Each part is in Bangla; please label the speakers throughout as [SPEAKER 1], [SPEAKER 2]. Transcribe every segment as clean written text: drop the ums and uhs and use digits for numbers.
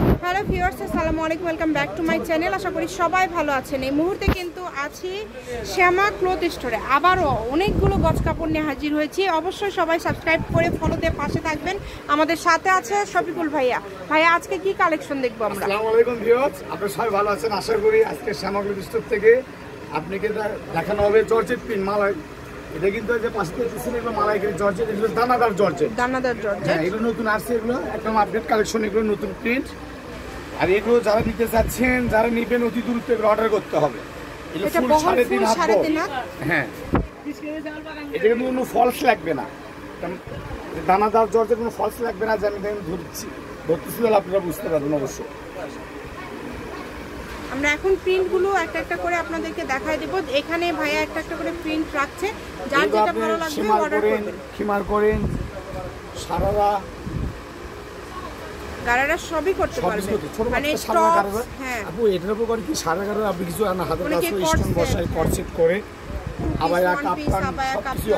[SPEAKER 1] হ্যালো ভিউয়ার্স, আসসালামু আলাইকুম, welcome back to my channel. আশা করি সবাই ভালো আছেন। এই মুহূর্তে কিন্তু আছি শ্যামা ক্লথ স্টোরে। আবারও অনেকগুলো গজ কাপড় নিয়ে হাজির হয়েছি। অবশ্যই সবাই সাবস্ক্রাইব করে ফলো দিয়ে পাশে থাকবেন। আমাদের সাথে আছে শফিকুল ভাইয়া। ভাইয়া, আজকে কি কালেকশন দেখবো আমরা?
[SPEAKER 2] আসসালামু আলাইকুম ভিউয়ার্স, আপনারা সবাই ভালো আছেন আশা করি। আজকে শ্যামা ক্লথ স্টোর থেকে আপনাকে দেখানো হবে জর্জেট প্রিন্ট মালাই। এটা কিন্তু যে পাশে দেখতেছেন এগুলো মালাই জর্জেট, এগুলো দানাদার জর্জেট।
[SPEAKER 1] দানাদার জর্জেট,
[SPEAKER 2] হ্যাঁ, এগুলো নতুন আসছে, এগুলো একদম আপডেট কালেকশন, এগুলো নতুন প্রিন্ট। আর এগুলো যারা নিতে চাচ্ছেন, যারা নিবেন অতি দ্রুত এগুলো অর্ডার করতে হবে। এগুলো ফুল 3.5 হাত। হ্যাঁ, এটা কিন্তু কোনো ফলস লাগবে না, দানাদার জর্জেট কোনো ফলস লাগবে না। যে আমি ধরতেছি আপনারা বুঝতে পারবেন অবশ্যই।
[SPEAKER 1] আমরা এখন প্রিন্টগুলো একটা একটা করে আপনাদেরকে দেখাই দেব। এখানে ভাইয়া একটা একটা করে প্রিন্ট রাখছে, যার যেটা ভালো লাগবে অর্ডার করবেন।
[SPEAKER 2] খিমার করেন, সারারা
[SPEAKER 1] গারারা সবই করতে পারবেন, মানে স্টক। হ্যাঁ
[SPEAKER 2] আপু, এটার উপর করে কি সারা গারা আপনি কিছু না হাতে কাজ করে স্টোন বসাই কনসেপ্ট করে আবার সবকিছু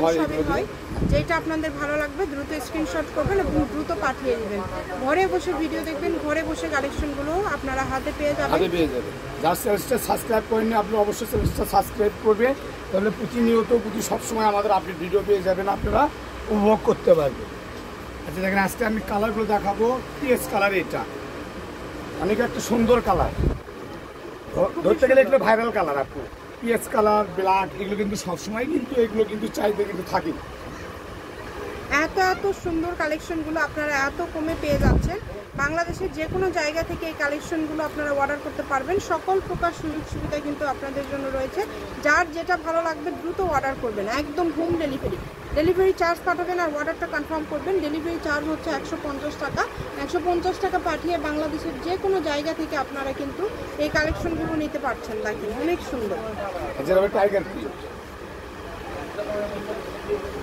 [SPEAKER 2] হয়।
[SPEAKER 1] যেটা আপনাদের ভালো লাগবে দ্রুত স্ক্রিনশট করবেন এবং দ্রুত পাঠিয়ে দিবেন। ঘরে বসে ভিডিও দেখবেন, ঘরে বসে কালেকশনগুলো আপনারা হাতে পেয়ে যাবেন।
[SPEAKER 2] যার চ্যানেলটা সাবস্ক্রাইব করেননি আপনি অবশ্যই চ্যানেলটা সাবস্ক্রাইব করবেন, তাহলে প্রতিনিয়ত সবসময় আমাদের আপডেট ভিডিও পেয়ে যাবেন, আপনারা উপভোগ করতে পারবেন। আচ্ছা দেখেন, আজকে আমি কালারগুলো দেখাবো। পিএস কালার, এটা অনেক একটা সুন্দর কালার, ধরতে গেলে এগুলো ভাইরাল কালার। আপু, পিএস কালার, ব্ল্যাক, এগুলো কিন্তু সবসময় কিন্তু এগুলো কিন্তু চাইতে কিন্তু থাকে।
[SPEAKER 1] এত এত সুন্দর কালেকশনগুলো আপনারা এত কমে পেয়ে যাচ্ছেন। বাংলাদেশের যে কোনো জায়গা থেকে এই কালেকশনগুলো আপনারা অর্ডার করতে পারবেন। সকল প্রকার সুযোগ সুবিধা কিন্তু আপনাদের জন্য রয়েছে। যার যেটা ভালো লাগবে দ্রুত অর্ডার করবেন, একদম হোম ডেলিভারি। ডেলিভারি চার্জ পাঠাবেন আর অর্ডারটা কনফার্ম করবেন। ডেলিভারি চার্জ হচ্ছে 150 টাকা। 150 টাকা পাঠিয়ে বাংলাদেশের যে কোনো জায়গা থেকে আপনারা কিন্তু এই কালেকশনগুলো নিতে পারছেন। দেখেন অনেক সুন্দর।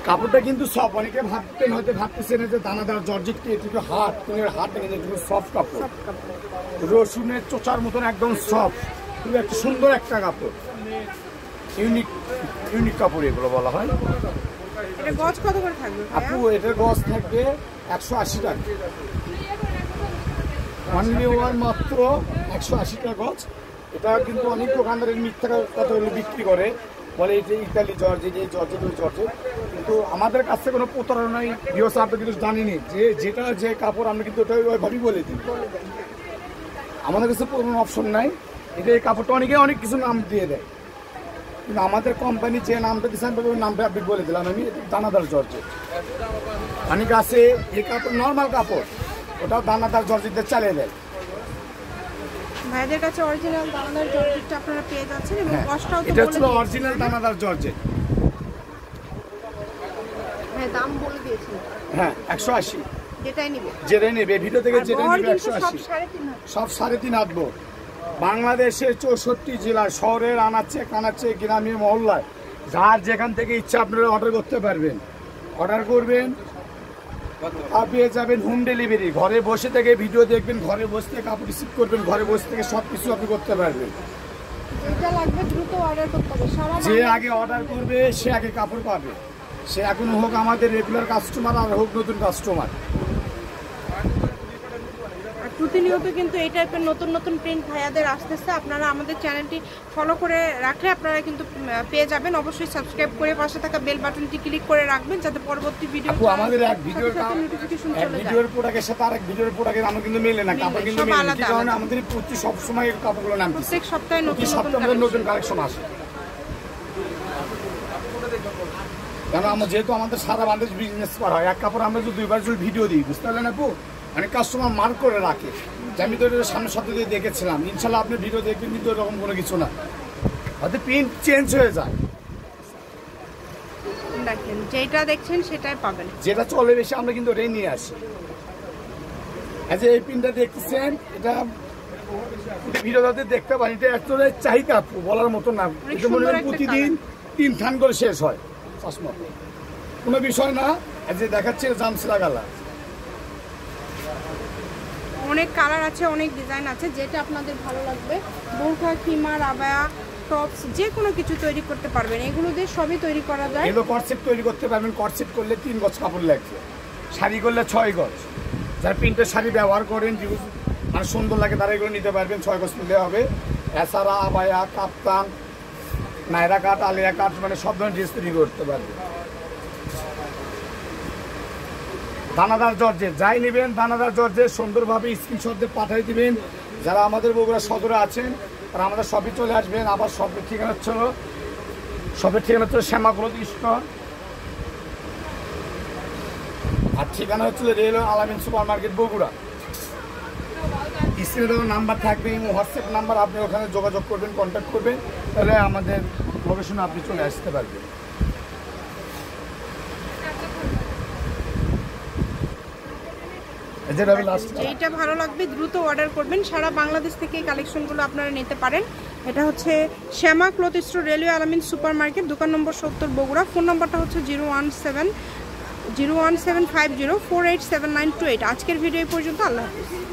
[SPEAKER 2] কাপড়টা কিন্তু সব, অনেকে ভাবতেছেন যে দানাদার জর্জেট কি একটু হাত একটু সফট কাপড়, রসুনের চোচার মতন একদম সফট, খুব একটা সুন্দর একটা কাপড়, ইউনিক কাপড় এগুলো বলা হয়।
[SPEAKER 1] এটা গজ কত করে থাকবে
[SPEAKER 2] আপু? এটার গজ থাকবে 180 টাকা, অনলি ওয়ান মাত্র 180 টাকা গজ। এটা কিন্তু অনেক দোকানদারের মিথ্যা কথা বিক্রি করে, বলে এই যে ইতালি জর্জেট, এই জর্জেট, ওই জর্জেট, কিন্তু আমাদের কাছে কোনো প্রতারণাই ভিউয়ার্স আপনি কিন্তু জানিনি যে যেটা যে কাপড় আমরা কিন্তু ওটা ওইভাবেই বলে দিই। আমাদের কাছে কোনো অপশন নাই। এটা এই কাপড়টা অনেকে অনেক কিছু নাম দিয়ে দেয়, কিন্তু আমাদের কোম্পানি যে নামটা দিচ্ছেন ওই নামটা আপনি বলে দিলাম আমি, দানাদার জর্জেট। অনেকে আছে এই কাপড় নর্মাল কাপড়, ওটাও দানাদার জর্জেটদের চালিয়ে দেয়।
[SPEAKER 1] ভাইদের কাছে অরিজিনাল দানাদার জর্জেটটা আপনারা পেয়ে যাচ্ছেন এবং কষ্টটাও তো
[SPEAKER 2] এটা হচ্ছে অরিজিনাল দানাদার জর্জেট।
[SPEAKER 1] হ্যাঁ, দাম বলে দিয়েছি।
[SPEAKER 2] হ্যাঁ, 180।
[SPEAKER 1] যেটাই
[SPEAKER 2] নেবে ভিডিও থেকে যেটা নেবে 180, সব 3.5 হাত বড়। বাংলাদেশের 64 জেলা, শহরের আনাচে কানাচে, গ্রামে মহল্লায়, যার যেখান থেকে ইচ্ছা আপনারা অর্ডার করতে পারবেন। অর্ডার করবেন আর পেয়ে যাবেন হোম ডেলিভারি। ঘরে বসে থেকে ভিডিও দেখবেন, ঘরে বসে থেকে কাপড় রিসিভ করবেন, ঘরে বসে থেকে সব কিছু আপনি করতে পারবেন।
[SPEAKER 1] যেটা লাগবে দ্রুত অর্ডার করতে হবে।
[SPEAKER 2] যে আগে অর্ডার করবে সে আগে কাপড় পাবে, সে এখন হোক আমাদের রেগুলার কাস্টমার আর হোক নতুন কাস্টমার।
[SPEAKER 1] প্রতিনিয়ত কিন্তু এই টাইপের নতুন নতুন প্রিন্ট ভাইয়াদের আসতেছে। আপনারা আমাদের চ্যানেলটি ফলো করে রাখলে আপনারা কিন্তু পেয়ে যাবেন। অবশ্যই সাবস্ক্রাইব করে পাশে থাকা বেল বাটনটি ক্লিক করে রাখবেন, যাতে পরবর্তী ভিডিও
[SPEAKER 2] আমাদের এক ভিডিওর প্রোডাক্টের সাথে আরেক ভিডিওর প্রোডাক্টের আমরা কিন্তু মেলে না, কাপড় কিন্তু মেলে না, কারণ আমাদের প্রতি সব সময় কাপড়গুলো নাম
[SPEAKER 1] প্রত্যেক সপ্তাহে
[SPEAKER 2] নতুন কালেকশন আসে। কারণ আমরা যেহেতু আমাদের সারা বাংলাদেশ বিজনেস করা হয়, এক কাপড় আমরা যদি 2বার যদি ভিডিও দিই, বুঝতে পারলেন আপু, অনেক কাস্টমার মার্ক করে রাখে যে আমি তো সামনের সপ্তাহে দেখেছিলাম। ইনশাল্লাহ আপনি ভিডিও দেখবেন, কিন্তু এরকম কোনো কিছু না, হয়তো প্রিন্ট চেঞ্জ হয়ে যায়।
[SPEAKER 1] দেখেন যেটা দেখছেন সেটাই পাবেন,
[SPEAKER 2] যেটা চলে বেশি আমরা কিন্তু ওটাই নিয়ে আসি। আচ্ছা, এই প্রিন্টটা দেখতেছেন, এটা ভিডিওতে দেখতে পারেন, এটা একটু চাহিদা বলার মতো না। এটা মনে হয় প্রতিদিন 3 থান করে শেষ হয়, কোনো বিষয় না। যে দেখাচ্ছে জামসিলা কালার,
[SPEAKER 1] অনেক কালার আছে, অনেক ডিজাইন আছে, যেটা আপনাদের ভালো লাগবে। বোরখা, খিমার, আবায়া, টপস, যে কোনো কিছু তৈরি করতে পারবেন। এগুলো দিয়ে সবই তৈরি করা যায়।
[SPEAKER 2] এগুলো কটসেট তৈরি করতে পারবেন। কটসেট করলে 3 গজ কাপড় লাগবে, শাড়ি করলে 6 গজ। যারা প্রিন্টের শাড়ি ব্যবহার করেন মানে সুন্দর লাগে তারা এগুলো নিতে পারবেন, 6 গজ নিলে হবে। এছাড়া আবায়া, কাপ্তান, নাইরা কাট, আলিয়া কাট, মানে সব ধরনের ড্রেস তৈরি করতে পারবেন। দানাদার জর্জেট যাই নেবেন, দানাদার জর্জেট সুন্দরভাবে স্ক্রিনশট দিয়ে পাঠিয়ে দিবেন। যারা আমাদের বগুড়া সদরে আছেন তারা আমাদের শপে চলে আসবেন। আবার শপের ঠিকানা হচ্ছে শ্যামা ক্লথ স্টোর, আর ঠিকানা হচ্ছে রেল আলামিন সুপার মার্কেট বগুড়া। স্ক্রিনে দেওয়ার নাম্বার থাকবে, হোয়াটসঅ্যাপ নাম্বার, আপনি ওখানে যোগাযোগ করবেন, কন্ট্যাক্ট করবেন, তাহলে আমাদের লোকেশনে আপনি চলে আসতে পারবেন।
[SPEAKER 1] যেইটা ভালো লাগবে দ্রুত অর্ডার করবেন। সারা বাংলাদেশ থেকে এই কালেকশনগুলো আপনারা নিতে পারেন। এটা হচ্ছে শ্যামা ক্লথ স্টোর, রেলওয়ে আলামিন সুপার মার্কেট, দোকান নম্বর 70 বগুড়া। ফোন নম্বরটা হচ্ছে 01750487928। আজকের ভিডিও পর্যন্ত, আল্লাহ হাফিজ।